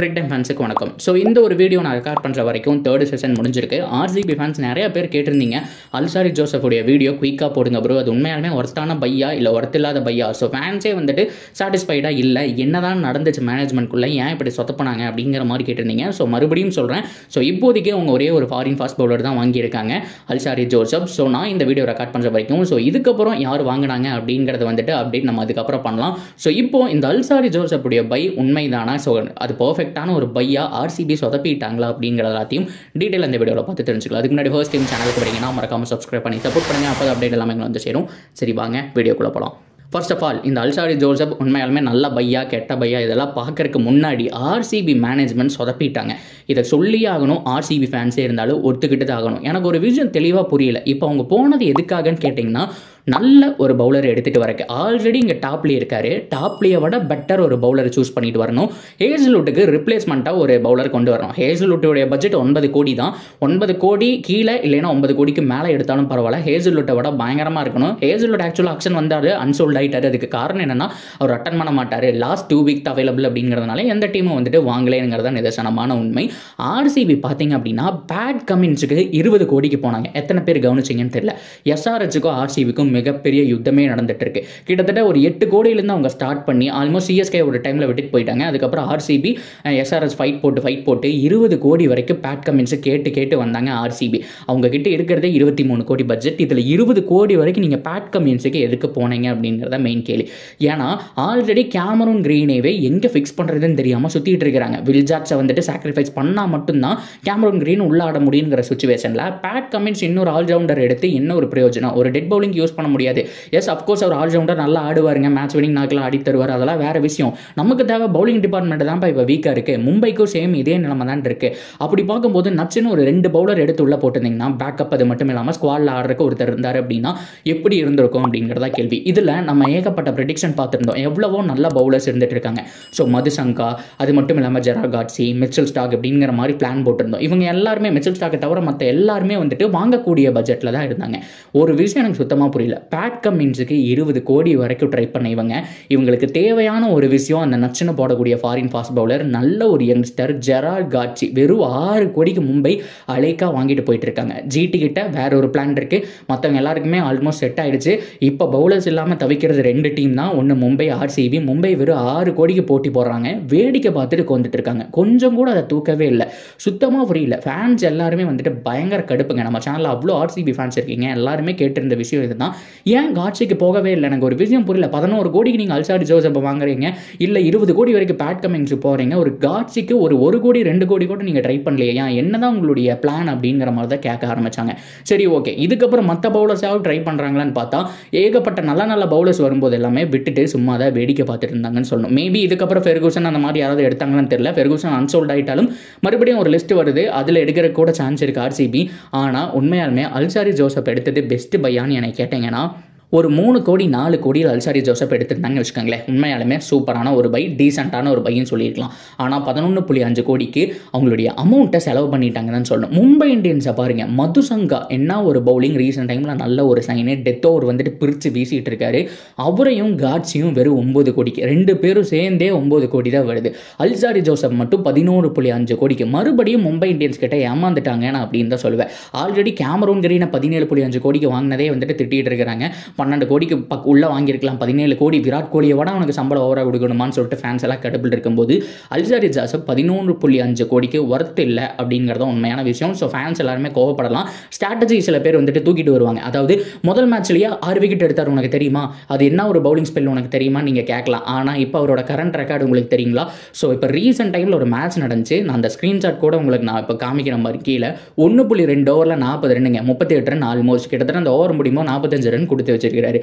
கிரிக் time ஃபேன்ஸுக்கு வணக்கம். So இந்த ஒரு வீடியோ நான் ரெக்கார்ட் பண்ணுற வரைக்கும் தேர்ட் செஷன் முடிஞ்சிருக்கு. ஆர்சிபி ஃபேன்ஸ் நிறைய பேர் கேட்டிருந்தீங்க, அல்சாரி ஜோசஃபுடைய வீடியோ குயிக்காக போடுங்க ப்ரோ, அது உண்மையாலுமே ஒர்த்தான பையா இல்லை ஒர்த் இல்லாத பையா? ஸோ ஃபேன்ஸே வந்துட்டு சாட்டிஸ்ஃபைடாக இல்லை, என்னதான் நடந்துச்சு மேனேஜ்மெண்ட்குள்ளே, ஏன் இப்படி சொத்தப்பனாங்க அப்படிங்கிற மாதிரி கேட்டிருந்தீங்க. ஸோ மறுபடியும் சொல்கிறேன், ஸோ இப்போதைக்கு அவங்க ஒரே ஒரு ஃபாரின் ஃபாஸ்ட் பவுலர் தான் வாங்கியிருக்காங்க, அல்சாரி ஜோசப். ஸோ நான் இந்த வீடியோ ரெக்கார்ட் பண்ணுற வரைக்கும் ஸோ இதுக்கப்புறம் யார் வாங்கினாங்க அப்படிங்கிறது வந்துட்டு அப்டேட் நம்ம அதுக்கப்புறம் பண்ணலாம். ஸோ இப்போ இந்த அல்சாரி ஜோசப்புடைய பை உண்மைதானா, ஸோ அது பர்ஃபெக்டான ஒரு பையா, ஆர்சிபி சொதப்பிட்டாங்களா அப்படிங்கிற எல்லாத்தையும் டீட்டெயில் இந்த வீடியோவில் பார்த்து தெரிஞ்சுக்கலாம். அதுக்கு முன்னாடி ஃபர்ஸ்ட் டைம் சேனலுக்கு வரீங்கன்னா மறக்காமல் சப்ஸ்கிரைப் பண்ணி சப்போர்ட் பண்ணுங்க, அப்போ அப்டேட் எல்லாமே வந்து சேரும். சரி வாங்க வீடியோக்குள்ளே போகலாம். ஃபர்ஸ்ட் ஆஃப் ஆல் இந்த அல்சாரி ஜோசப் உண்மையாலுமே நல்ல பையா கெட்ட பையா இதெல்லாம் பார்க்கறதுக்கு முன்னாடி ஆர்சிபி மேனேஜ்மெண்ட் சொதப்பிட்டாங்க. இதை சொல்லி ஆகணும், ஆர்சிபி ஃபேன்ஸே இருந்தாலும் ஒத்துக்கிட்டு தான் ஆகணும். எனக்கு ஒரு விஷயம் தெளிவாக புரியல. இப்போ அவங்க போனது எதுக்காகன்னு கேட்டிங்கன்னா, நல்ல ஒரு பவுலர் எடுத்துகிட்டு வரக்கு. ஆல்ரெடி இங்கே டாப்லேயே இருக்காரு, டாப்லேயே விட பெட்டர் ஒரு பவுலரை சூஸ் பண்ணிட்டு வரணும். ஹேசல்வுட்டுக்கு ரிப்ளேஸ்மெண்ட்டாக ஒரு பவுலர் கொண்டு வரணும். ஹேசல்வுட்டுடைய பட்ஜெட் 9 கோடி தான். 9 கோடி கீழே இல்லைன்னா 9 கோடிக்கு மேலே எடுத்தாலும் பரவாயில்ல, ஹேசல்வுட்டை விட பயங்கரமாக இருக்கணும். ஹேசல்வுட் ஆக்சுவலாக ஆக்ஷன் வந்தார், அன்சோல்ட் ஆகிட்டார். அதுக்கு காரணம் என்னன்னா, அவர் அட்டன் பண்ண மாட்டார், லாஸ்ட் 2 வீக் அவைலபிள் அப்படிங்கிறதுனால எந்த டீமும் வந்துட்டு வாங்கலேங்கிறத நிதர்சனமான உண்மை. ஆர்சிபி பார்த்தீங்க அப்படின்னா பேட் கமின்ஸுக்கு 20 கோடிக்கு போனாங்க. எத்தனை பேர் கவனிச்சிங்கன்னு தெரியல. எஸ்ஆர்ஹெச்சுக்கும் ஆர்சிபிக்கும் மிகப்பெரிய யுத்தமே நடந்துட்டு இருக்கு. கிட்டத்தட்ட ஒரு 8 கோடியிலேருந்து அவங்க ஸ்டார்ட் பண்ணி ஆல்மோஸ்ட் சிஎஸ்கே ஒரு டைமில் விட்டுட்டு போயிட்டாங்க. அதுக்கப்புறம் ஆர்சிபி எஸ்ஆர்ஹெச் ஃபைட் போட்டு 20 கோடி வரைக்கும் பேட் கமின்ஸு கேட்டு வந்தாங்க ஆர்சிபி. அவங்க கிட்ட இருக்கிறதே 23 கோடி பட்ஜெட். இதில் 20 கோடி வரைக்கும் நீங்கள் பேட் கமின்ஸுக்கு எதுக்கு போனீங்க அப்படிங்கிறத மெயின் கேள்வி. ஏன்னா ஆல்ரெடி கேமரூன் கிரீனேவே எங்கே ஃபிக்ஸ் பண்ணுறதுன்னு தெரியாமல் சுற்றிட்டு இருக்கிறாங்க. வில்ஜாட்ஸை வந்துட்டு சாக்ரிஃபைஸ் பண்ணால் மட்டும்தான் கேமரூன் கிரீன் உள்ளாட முடியுங்கிற சுச்சுவேஷனில் பேட் கமின்ஸ் இன்னொரு ஆல்ரவுண்டர் எடுத்து என்ன ஒரு பிரயோஜனம்? ஒரு டெட் பவுலிங் யூஸ் பண்ண முடியாது. எஸ் அஃப்கோர்ஸ் அவர் ஆல்ரவுண்டர் நல்லா ஆடுவாருங்க, மேட்ச் வினிங் நாக்கில் ஆடி தருவார், அதெல்லாம் வேற விஷயம். நமக்கு தேவை பவுலிங் டிபார்ட்மெண்ட் தான் இப்போ வீக்காக இருக்கு. மும்பைக்கும் சேம் இதே நிலைமை தான் இருக்கு. அப்படி பார்க்கும்போது நச்சுன்னு ஒரு 2 பவுலர் எடுத்து உள்ள போட்டிருந்தீங்கன்னா பேக்கப் அது மட்டும் இல்லாமல் ஸ்குவாடில் ஆடுறதுக்கு ஒருத்தர் இருந்தார் அப்படின்னா எப்படி இருந்திருக்கும் அப்படிங்கிறதா கேள்வி. இதில் நம்ம ஏகப்பட்ட ப்ரெடிக்ஷன் பார்த்துருந்தோம், எவ்வளவோ நல்ல பவுலர்ஸ் இருந்துட்டு இருக்காங்க. ஸோ மதுசங்கா, அது மட்டும் இல்லாமல் ஜெரால்ட் காட்ஸி, மிச்சல் ஸ்டாக் அப்படிங்கிற மாதிரி பிளான் போட்டிருந்தோம். இவங்க எல்லாருமே மிச்சல் ஸ்டாக்கை தவிர மற்ற எல்லாருமே வந்துட்டு வாங்கக்கூடிய பட்ஜெட்டில் தான் இருந்தாங்க. ஒரு விஷயம் எனக்கு சுத்தமாக புரியல, பேட் கமின்ஸுக்கு 20 கோடி வரைக்கும் ட்ரை பண்ண இவங்களுக்கு தேவையான ஒரு விஷயம் அந்த நச்சுன்னு போடக்கூடிய ஃபாரின் ஃபாஸ்ட் பவுலர், நல்ல ஒரு யங்ஸ்டர் ஜெரால்ட் காட்ஸி. வெறும் 6 கோடிக்கு மும்பை அலைக்கா வாங்கிட்டு போயிட்டு இருக்காங்க. ஜிடி கிட்ட வேற ஒரு பிளான் இருக்கு, மற்றவங்க எல்லாருக்குமே ஆல்மோஸ்ட் செட் ஆயிடுச்சு. இப்போ பவுலர்ஸ் இல்லாமல் தவிக்கிறது 2 டீம் தான், ஒன்று மும்பை, ஆர்சிபி. மும்பை வெறும் 6 கோடிக்கு போட்டி போடுறாங்க, வேடிக்கை பார்த்துட்டு கொண்டுட்டு இருக்காங்க. கொஞ்சம் கூட அதை தூக்கவே இல்லை, சுத்தமாக புரியல. ஃபேன்ஸ் எல்லாருமே வந்துட்டு பயங்கர கடுப்புங்க. நம்ம சேனலில் அவ்வளோ ஆர்சிபி ஃபேன்ஸ் இருக்கீங்க, எல்லாருமே கேட்டிருந்த விஷயம் இதுதான். ஏன் காட்சிக்கு போகவே இல்லை? எனக்கு ஒரு விஷயம் புரியல. 11 கோடிக்கு நீங்கள் அல்சாரி ஜோசப் வாங்குறீங்க, இல்லை 20 கோடி வரைக்கும் பேட் கமின்ஸ் போகிறீங்க, ஒரு காட்சிக்கு ஒரு 1 கோடி 2 கோடி கூட நீங்கள் ட்ரை பண்ணலையா? என்னதான் உங்களுடைய பிளான் அப்படிங்கிற மாதிரி தான் கேட்க ஆரம்பிச்சாங்க. சரி ஓகே, இதுக்கப்புறம் மற்ற பவுலர்ஸாவது ட்ரை பண்ணுறாங்களான்னு பார்த்தா ஏகப்பட்ட நல்ல பவுலர்ஸ் வரும்போது எல்லாமே விட்டுட்டு சும்மா தான் வேடிக்கை பார்த்துட்டு இருந்தாங்கன்னு சொல்லணும். மேபி இதுக்கப்புறம் ஃபெர்கூசன் அந்த மாதிரி யாராவது எடுத்தாங்கன்னு தெரியல. ஃபெர்கூசன் அன்சோல்ட் ஆகிட்டாலும் மறுபடியும் ஒரு லிஸ்ட் வருது, அதில் எடுக்கிற கூட சான்ஸ் இருக்குது ஆர்சிபி. ஆனால் உண்மையாலுமே அல்சாரி ஜோசப் எடுத்தது பெஸ்ட் பையான்னு எனக்கு கேட்டீங்கன்னா, ஒரு 3 கோடி 4 கோடியில் அல்சாரி ஜோசப் எடுத்திருந்தாங்கன்னு வச்சுக்கோங்களேன், உண்மையாலுமே சூப்பரான ஒரு பை, டீசெண்டான ஒரு பைன்னு சொல்லியிருக்கலாம். ஆனால் 11.5 கோடிக்கு அவங்களுடைய அமௌண்ட்டை செலவு பண்ணிட்டாங்கன்னு சொல்லணும். மும்பை இந்தியன்ஸை பாருங்க, மதுசங்கா என்ன ஒரு பவுலிங், ரீசெண்ட் டைமில் நல்ல ஒரு சைனு, டெத் ஓவர் வந்துட்டு பிரித்து வீசிட்டு இருக்காரு. அவரையும் காட்சியும் வெறும் 9 கோடிக்கு, 2 பேரும் சேர்ந்தே 9 கோடி தான் வருது. அல்சாரி ஜோசப் மட்டும் 11.5 கோடிக்கு. மறுபடியும் மும்பை இந்தியன்ஸ் கிட்ட ஏமாந்துட்டாங்க நான் அப்படின்னு தான் சொல்லுவேன். ஆல்ரெடி கேமரூன் கிரீனை 17.5 கோடிக்கு வாங்கினதே வந்துட்டு திட்டிகிட்டு இருக்கிறாங்க. 12 கோடிக்கு உள்ள வாங்கியிருக்கலாம், 17 கோடி. விராட் கோலியை விட அவனுக்கு சம்பளம் ஓவராக கொடுக்கணுமான்னு சொல்லிட்டு ஃபேன்ஸ் எல்லாம் கடுப்பில் இருக்கும்போது அல்சாரி ஜோசப் 11.5 கோடிக்கு ஒர்த் இல்லை அப்படிங்கிறத உண்மையான விஷயம். ஸோ ஃபேன்ஸ் எல்லாருமே கோவப்படலாம். ஸ்ட்ராட்டஜி சில பேர் வந்துட்டு தூக்கிட்டு வருவாங்க. அதாவது முதல் மேட்ச்லேயே 6 விக்கெட் எடுத்தார், உனக்கு தெரியுமா? அது என்ன ஒரு பவுலிங் ஸ்பெல் உனக்கு தெரியுமா நீங்கள் கேட்கலாம். ஆனால் இப்போ அவரோட கரண்ட் ரெக்கார்டு உங்களுக்கு தெரியுங்களா? ஸோ இப்போ ரீசெண்ட் டைமில் ஒரு மேட்ச் நடந்துச்சு, நான் அந்த ஸ்க்ரீன்ஷாட் கூட உங்களுக்கு நான் இப்போ காமிக்கிற மாதிரி கீழே 1.2 ஓவரில் 40 ரன்னுங்க, 38 ரன் ஆல்மோஸ்ட். கிட்டத்தட்ட அந்த ஓவர் முடியுமோ 45 ரன் கொடுத்து வச்சிருக்காரு.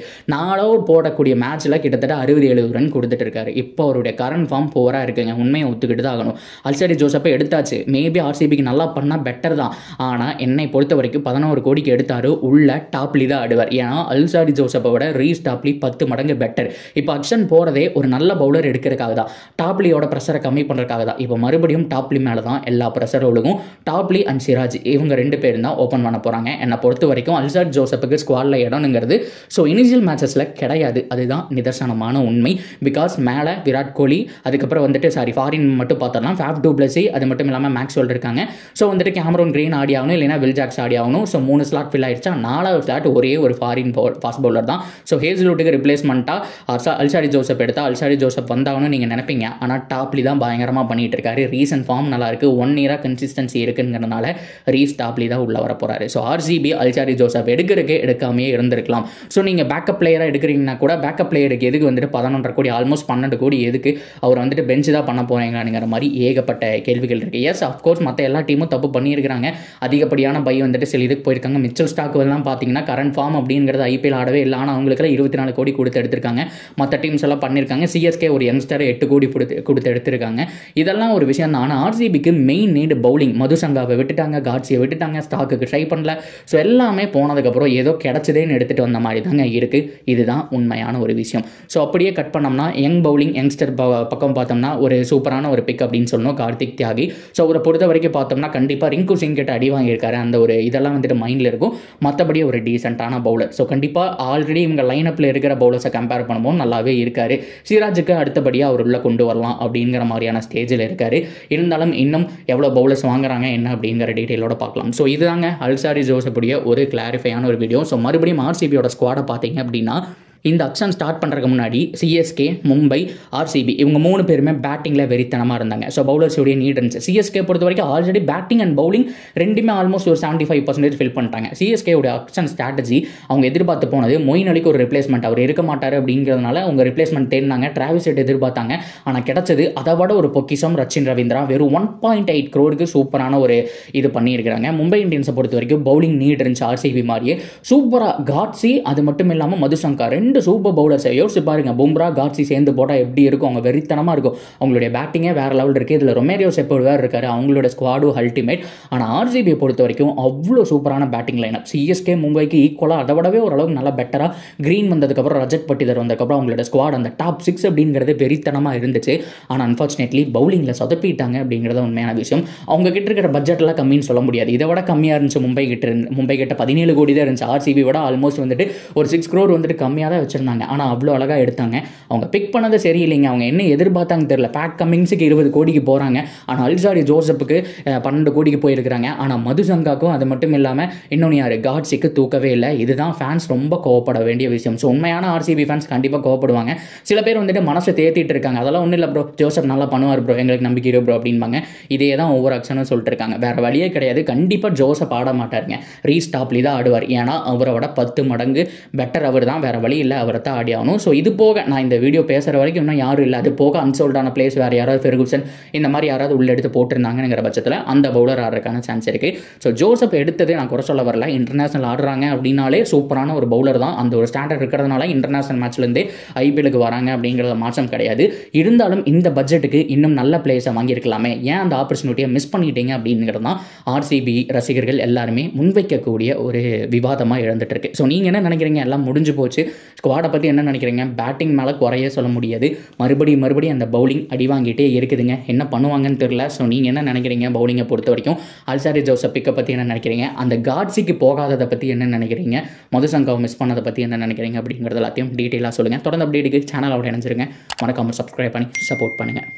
4 ஓவர் போடக்கூடிய மேட்ச்ல கிட்டத்தட்ட 60-70 ரன் கொடுத்துட்டு இருக்காரு. இப்போ அவருடைய கரண்ட் ஃபார்ம் போரா இருக்குங்க, உண்மையை ஒத்துக்கிட்டு தான் ஆகணும். அல்சாரி ஜோசப்பை எடுத்தாச்சு, மேபி ஆர்சிபிக்கு நல்லா பண்ணால் பெட்டர் தான். ஆனால் என்னை பொறுத்த வரைக்கும் 11 கோடிக்கு எடுத்தாரு, உள்ள டாப்லி தான் ஆடுவார். ஏன்னா அல்சாரி ஜோசப்பை விட ரீஸ் டாப்லி 10 மடங்கு பெட்டர். இப்போ அக்ஷன் போகிறதே ஒரு நல்ல பவுலர் எடுக்கிறதுக்காக தான், டாப்லியோட ப்ரெஷரை கம்மி பண்ணுறதுக்காக தான். இப்போ மறுபடியும் டாப்லி மேலே தான் எல்லா ப்ரெஷரோடுக்கும். டாப்லி அண்ட் சிராஜ் இவங்க 2 பேரும் தான் ஓப்பன் பண்ண போகிறாங்க. என்னை பொறுத்த வரைக்கும் அல்சாரி ஜோசப்புக்கு ஸ்குவாடில் இடம்ங்கிறது ஸோ இனிஷியல் மேட்சஸில் கிடையாது, அதுதான் நிதர்சனமான உண்மை. பிகாஸ் மேலே விராட் கோலி, அதுக்கப்புறம் வந்துட்டு ஃபாரின் மட்டும் பார்த்தோம்னா ஃபேஃப் டூ பிளஸி, அது மட்டும் இல்லாமல் மேக்ஸ்வெல் இருக்காங்க. ஸோ வந்துட்டு கேமரூன் கிரீன் ஆடி ஆகணும், இல்லைனா வில் ஜாக்ஸ் ஆடி ஆகணும். ஸோ 3 ஸ்லாட் ஃபில் ஆயிடுச்சா, 4வது ஸ்லாட் ஒரே ஒரு ஃபாரின் ஃபாஸ்ட் பவுலர் தான். ஸோ ஹேசல்வுட்டுக்கு ரிப்ளேஸ்மெண்ட்டாக அல்சாரி ஜோசப் எடுத்தால் அல்சாரி ஜோசப் வந்தாகணும்னு நீங்கள் நினைப்பீங்க. ஆனால் டாப்லி தான் பயங்கரமாக பண்ணிட்டு இருக்காரு. ரீசன்ட் ஃபார்ம் நல்லா இருக்குது, 1 இயராக கன்சிஸ்டன்சி இருக்குங்கிறதுனால ரீஸ் டாப்லி தான் உள்ள வர போகிறாரு. ஸோ ஆர்சிபி அல்சாரி ஜோசப் எடுக்கிறதுக்கு எடுக்காமையே இருந்திருக்கலாம். ஸோ நீங்கள் பேக்கப் பிளேயராக எடுக்கிறீங்கன்னா கூட பேக்கப் பிளேயருக்கு எதுக்கு வந்துட்டு 11.5 கோடி ஆல்மோஸ்ட் 12 கோடி எதுக்கு அவர் வந்துட்டு பெஞ்சு தான் பண்ண போகிறாங்கிற மாதிரி ஏகப்பட்ட கேள்விகள் இருக்குது. எஸ் அஃப்கோர்ஸ் மற்ற எல்லா டீமும் தப்பு பண்ணியிருக்கிறாங்க. அதிகப்படியான பை வந்துட்டு சில இதுக்கு போயிருக்காங்க. மிச்சல் ஸ்டாக் எல்லாம் பார்த்தீங்கன்னா கரண்ட் ஃபார்ம் அப்படிங்கிறது ஐபிஎல் ஆடவே இல்லை. ஆனால் அவங்களுக்குலாம் 24 கோடி கொடுத்து எடுத்திருக்காங்க. மற்ற டீம்ஸ் எல்லாம் பண்ணியிருக்காங்க. சிஎஸ்கே ஒரு யங்ஸ்டர் 8 கோடி கொடுத்து எடுத்திருக்காங்க. இதெல்லாம் ஒரு விஷயம் தான். ஆனால் ஆர்சிபிக்கு மெயின் நீடு பவுலிங். மதுசங்காவை விட்டுட்டாங்க, காட்சியை விட்டுட்டாங்க, ஸ்டாக்குக்கு ட்ரை பண்ணல. ஸோ எல்லாமே போனதுக்கப்புறம் ஏதோ கிடச்சதேன்னு எடுத்துகிட்டு வந்த மாதிரி தாங்க இருக்குது. இதுதான் உண்மையான ஒரு விஷயம். ஸோ அப்படியே கட் பண்ணோம்னா யங் பவுலிங் யங்ஸ்டர் பக்கம் பார்த்தோம்னா ஒரு சூப்பரான ஒரு பிக் அப்படின்னு சொல்லணும் கார்த்திக் தியாகி. ஸோ அவரை பொறுத்த வரைக்கும் பார்த்தோம்னா கண்டிப்பாக ரிங்கு சிங் கிட்ட அடி வாங்கியிருக்காரு. அந்த ஒரு இதெல்லாம் வந்துட்டு மைண்டில் இருக்கும். மற்றபடி ஒரு டீசென்ட்டான பவுலர். ஸோ கண்டிப்பாக ஆல்ரெடி இவங்க லைனப்பில் இருக்கிற பவுலர்ஸை கம்பேர் பண்ணும்போது நல்லாவே இருக்காரு. சிராஜுக்கு அடுத்தபடியாக அவர் உள்ள கொண்டு வரலாம் அப்படிங்கிற மாதிரியான ஸ்டேஜில் இருக்காரு. இருந்தாலும் இன்னும் எவ்வளோ பவுலர்ஸ் வாங்குறாங்க என்ன அப்படிங்கிற டீட்டெயிலோட பார்க்கலாம். ஸோ இதுதாங்க அல்சாரி ஜோசப்புடைய ஒரு கிளாரிஃபையான ஒரு வீடியோ. ஸோ மறுபடியும் ஆர்சிபியோட ஸ்குவாடை பார்த்தீங்க அப்படின்னா இந்த ஆக்ஷன் ஸ்டார்ட் பண்ணுறதுக்கு முன்னாடி சிஎஸ்கே, மும்பை, ஆர்சிபி இவங்க 3 பேருமே பேட்டிங்கில் வெறித்தனமாக இருந்தாங்க. ஸோ பவுலர்ஸோடைய நீட் இருந்துச்சு. சிஎஸ்கே பொறுத்த வரைக்கும் ஆல்ரெடி பேட்டிங் அண்ட் பவுலிங் ரெண்டுமே ஆல்மோஸ்ட் ஒரு 75% ஃபில் பண்ணிட்டாங்க. சிஎஸ்கேவுடைய ஆக்ஷன் ஸ்ட்ராட்டஜி அவங்க எதிர்பார்த்து போனது மொயின் அலிக்கு ஒரு ரிப்ளேஸ்மெண்ட், அவர் இருக்க மாட்டார் அப்படிங்கிறதுனால அவங்க ரிப்ளேஸ்மெண்ட் தேடினாங்க. டிராவிஸ் ஹெட் எதிர்பார்த்தாங்க, ஆனால் கிடைச்சது அதை விட ஒரு பொக்கிஷம் ரச்சின் ரவீந்திரா. வெறும் 1.8 crore சூப்பரான ஒரு இது பண்ணியிருக்கிறாங்க. மும்பை இந்தியன்ஸை பொறுத்த வரைக்கும் பவுலிங் நீட் இருந்துச்சு ஆர்சிபி மாதிரியே. சூப்பராக காட்சி, அது மட்டும் இல்லாமல் மதுசங்கர், 2 சூப்பர் பவுலர்ஸை யோசிச்சு பாருங்க. பும்ரா காட்சி சேர்ந்து போட்டால் எப்படி இருக்கும்? அவங்க வெறித்தனமாக இருக்கும். அவங்களுடைய பேட்டிங்கே வேறு லெவல் இருக்குது. இதில் ரொமேரியோ செப்போர்ட் வேறு இருக்காரு. அவங்களோட ஸ்குவாடும் அல்டிமேட். ஆனால் ஆர்சிபியை பொறுத்த வரைக்கும் அவ்வளோ சூப்பரான பேட்டிங் லைனப். சிஎஸ்கே மும்பைக்கு ஈக்குவலாக அதை விடவே ஓரளவுக்கு நல்லா பெட்டராக கிரீன் வந்ததுக்கப்புறம், ரஜத் பட்டிதர் வந்ததுக்கப்புறம் அவங்களோட ஸ்குவாட் அந்த டாப் 6 அப்படிங்கிறது வெறித்தனமாக இருந்துச்சு. ஆனால் அன்ஃபார்ச்சுனேட்லி பவுலிங்கில் சொதப்பிட்டாங்க அப்படிங்கிறத உண்மையான விஷயம். அவங்க கிட்ட இருக்கிற பட்ஜெட்லாம் கம்மின்னு சொல்ல முடியாது. இதை விட கம்மியாக இருந்துச்சு மும்பை கிட்ட 17 கோடி தான் இருந்துச்சு. ஆர்சிபி விட ஆல்மோஸ்ட் வந்துட்டு ஒரு 6 crore வந்துட்டு கம்மியாக தான் வச்சிருந்தாங்க. ஆனால் அவ்வளோ அழகாக எடுத்தாங்க. அவங்க பிக் பண்ணது சரியில்லைங்க. அவங்க என்ன எதிர்பார்த்தாங்க தெரியல. பேட் கமிங்ஸுக்கு 20 கோடிக்கு போகிறாங்க. ஆனால் அல்சாரி ஜோசப்புக்கு 12 கோடிக்கு போயிருக்கிறாங்க. ஆனால் மதுசங்காக்கும் அது மட்டும் இல்லாமல் இன்னொன்று யார் காட்சிக்கு தூக்கவே இல்லை. இதுதான் ஃபேன்ஸ் ரொம்ப கோவப்பட வேண்டிய விஷயம். ஸோ உண்மையான ஆர்சிபி ஃபேன்ஸ் கண்டிப்பாக கோவப்படுவாங்க. சில பேர் வந்துட்டு மனசை தேத்திட்டு இருக்காங்க. அதெல்லாம் ஒன்றும் இல்லை ப்ரோ, ஜோசப் நல்லா பண்ணுவார் ப்ரோ, எங்களுக்கு நம்பிக்கை ப்ரோ அப்படின்பாங்க. இதே தான் ஒவ்வொரு ஆக்ஷனும் சொல்லிட்டு இருக்காங்க. வேறு வழியே கிடையாது. கண்டிப்பாக ஜோசப் ஆட மாட்டாருங்க. ரீஸ் டாப்லி தான் ஆடுவார். ஏன்னா அவரை விட 10 மடங்கு பெட்டர் அவர் தான். வேறு வழி இல்லை, அவரை தான் ஆடி ஆகணும். ஸோ இது போக நான் இந்த வீடியோ பேசுகிற வரைக்கும் இன்னும் யாரும் இல்லை. அது போக அன்சோல்டான பிளேஸ் வேறு யாராவது ஃபெர்குசன் இந்த மாதிரி யாராவது உள்ள எடுத்து போட்டிருந்தாங்கிற பட்சத்தில் அந்த பவுலர் ஆடுறதுக்கான சான்ஸ் இருக்குது. ஸோ ஜோசப் எடுத்தது நான் குறை சொல்ல வரல. இன்டர்நேஷனல் ஆடுறாங்க அப்படின்னாலே சூப்பரான ஒரு பவுலர் தான். அந்த ஒரு ஸ்டாண்டர்ட் இருக்கிறதுனால இன்டர்நேஷனல் மேட்ச்லேருந்தே ஐபிஎலுக்கு வராங்க அப்படிங்கிறத மாற்றம் கிடையாது. இருந்தாலும் இந்த பட்ஜெட்டுக்கு இன்னும் நல்ல பிளேயர்ஸை வாங்கியிருக்கலாமே, ஏன் அந்த ஆப்பர்ச்சுனிட்டியை மிஸ் பண்ணிட்டீங்க அப்படிங்கிறது தான் ஆர்சிபி ரசிகர்கள் எல்லாருமே முன்வைக்கக்கூடிய ஒரு விவாதமாக எழுந்துட்டு இருக்கு. ஸோ நீங்கள் என்ன நினைக்கிறீங்க? எல்லாம் முடிஞ்சு போச்சு. ஸ்குவாடை பற்றி என்ன நினைக்கிறீங்க? பேட்டிங் மேலே குறைய சொல்ல முடியாது. மறுபடியும் அந்த பவுலிங் அடி வாங்கிட்டே இருக்குதுங்க. என்ன பண்ணுவாங்கன்னு தெரியல. ஸோ நீங்கள் என்ன நினைக்கிறீங்க? பவுலிங்கை பொறுத்த வரைக்கும் அல்சாரி ஜோசப் பிக்கை பற்றி என்ன நினைக்கிறீங்க? அந்த காட்சிக்கு போகாததை பற்றி என்ன நினைக்கிறீங்க? மதுசங்காவை மிஸ் பண்ணதை பற்றி என்ன நினைக்கிறீங்க அப்படிங்கிறது எல்லாத்தையும் டீட்டெயிலாக சொல்லுங்கள். தொடர்ந்து அப்டேட்டுக்கு சேனலோட இணைஞ்சிருங்க. மறக்காமல் சப்ஸ்கிரைப் பண்ணி சப்போர்ட் பண்ணுங்கள்.